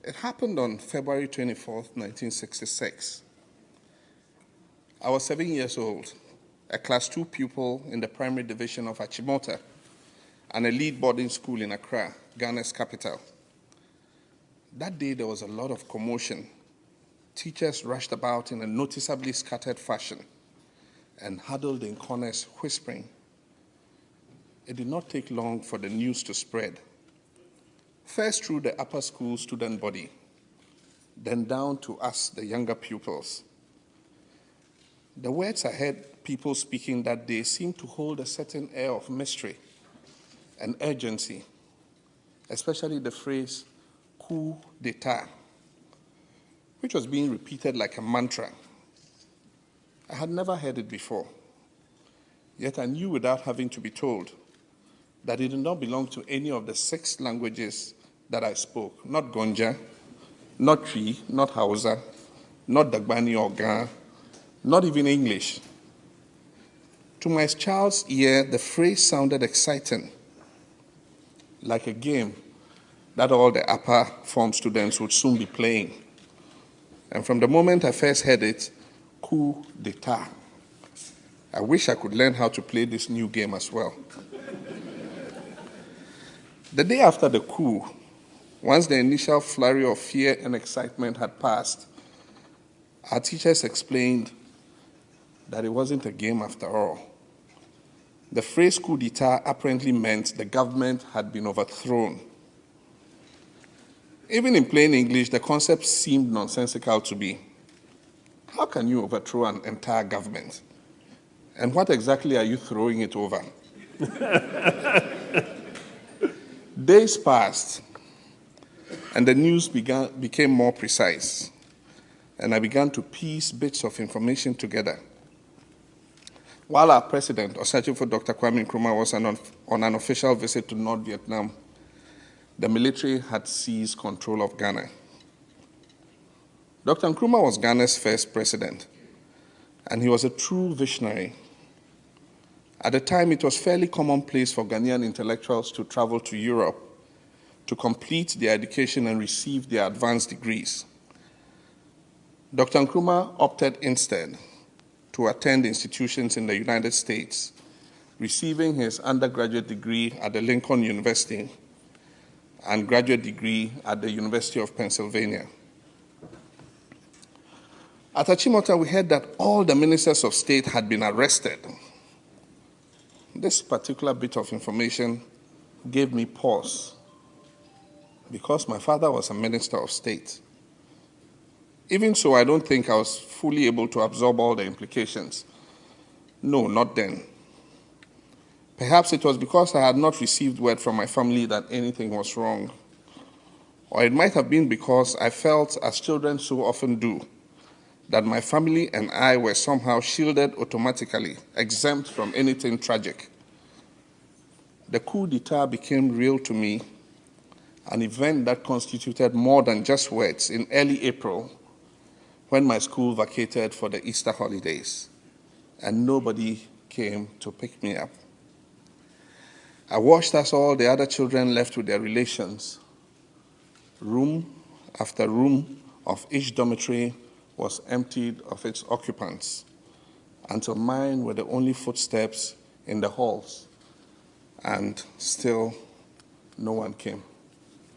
It happened on February 24th, 1966. I was 7 years old, a Class 2 pupil in the primary division of Achimota, an elite boarding school in Accra, Ghana's capital. That day, there was a lot of commotion. Teachers rushed about in a noticeably scattered fashion and huddled in corners, whispering. It did not take long for the news to spread. First through the upper school student body, then down to us, the younger pupils. The words I heard people speaking that day seemed to hold a certain air of mystery and urgency, especially the phrase coup d'etat, which was being repeated like a mantra. I had never heard it before, yet I knew without having to be told that it did not belong to any of the 6 languages that I spoke, not Gonja, not Twi, not Hausa, not Dagbani or Ga, not even English. To my child's ear, the phrase sounded exciting, like a game that all the upper form students would soon be playing. And from the moment I first heard it, coup d'etat, I wish I could learn how to play this new game as well. The day after the coup, once the initial flurry of fear and excitement had passed, our teachers explained that it wasn't a game after all. The phrase coup d'etat apparently meant the government had been overthrown. Even in plain English, the concept seemed nonsensical to me. How can you overthrow an entire government? And what exactly are you throwing it over? Days passed, and the news became more precise, and I began to piece bits of information together. While our president, Osachifo Dr. Kwame Nkrumah, was on an official visit to North Vietnam, the military had seized control of Ghana. Dr. Nkrumah was Ghana's first president, and he was a true visionary. At the time, it was fairly commonplace for Ghanaian intellectuals to travel to Europe to complete their education and receive their advanced degrees. Dr. Nkrumah opted instead to attend institutions in the United States, receiving his undergraduate degree at the Lincoln University and graduate degree at the University of Pennsylvania. At Achimota, we heard that all the ministers of state had been arrested. This particular bit of information gave me pause because my father was a minister of state. Even so, I don't think I was fully able to absorb all the implications. No, not then. Perhaps it was because I had not received word from my family that anything was wrong. Or it might have been because I felt, as children so often do, that my family and I were somehow shielded automatically, exempt from anything tragic. The coup d'etat became real to me, an event that constituted more than just words, in early April, when my school vacated for the Easter holidays, and nobody came to pick me up. I watched as all the other children left with their relations. Room after room of each dormitory was emptied of its occupants, until mine were the only footsteps in the halls, and still no one came.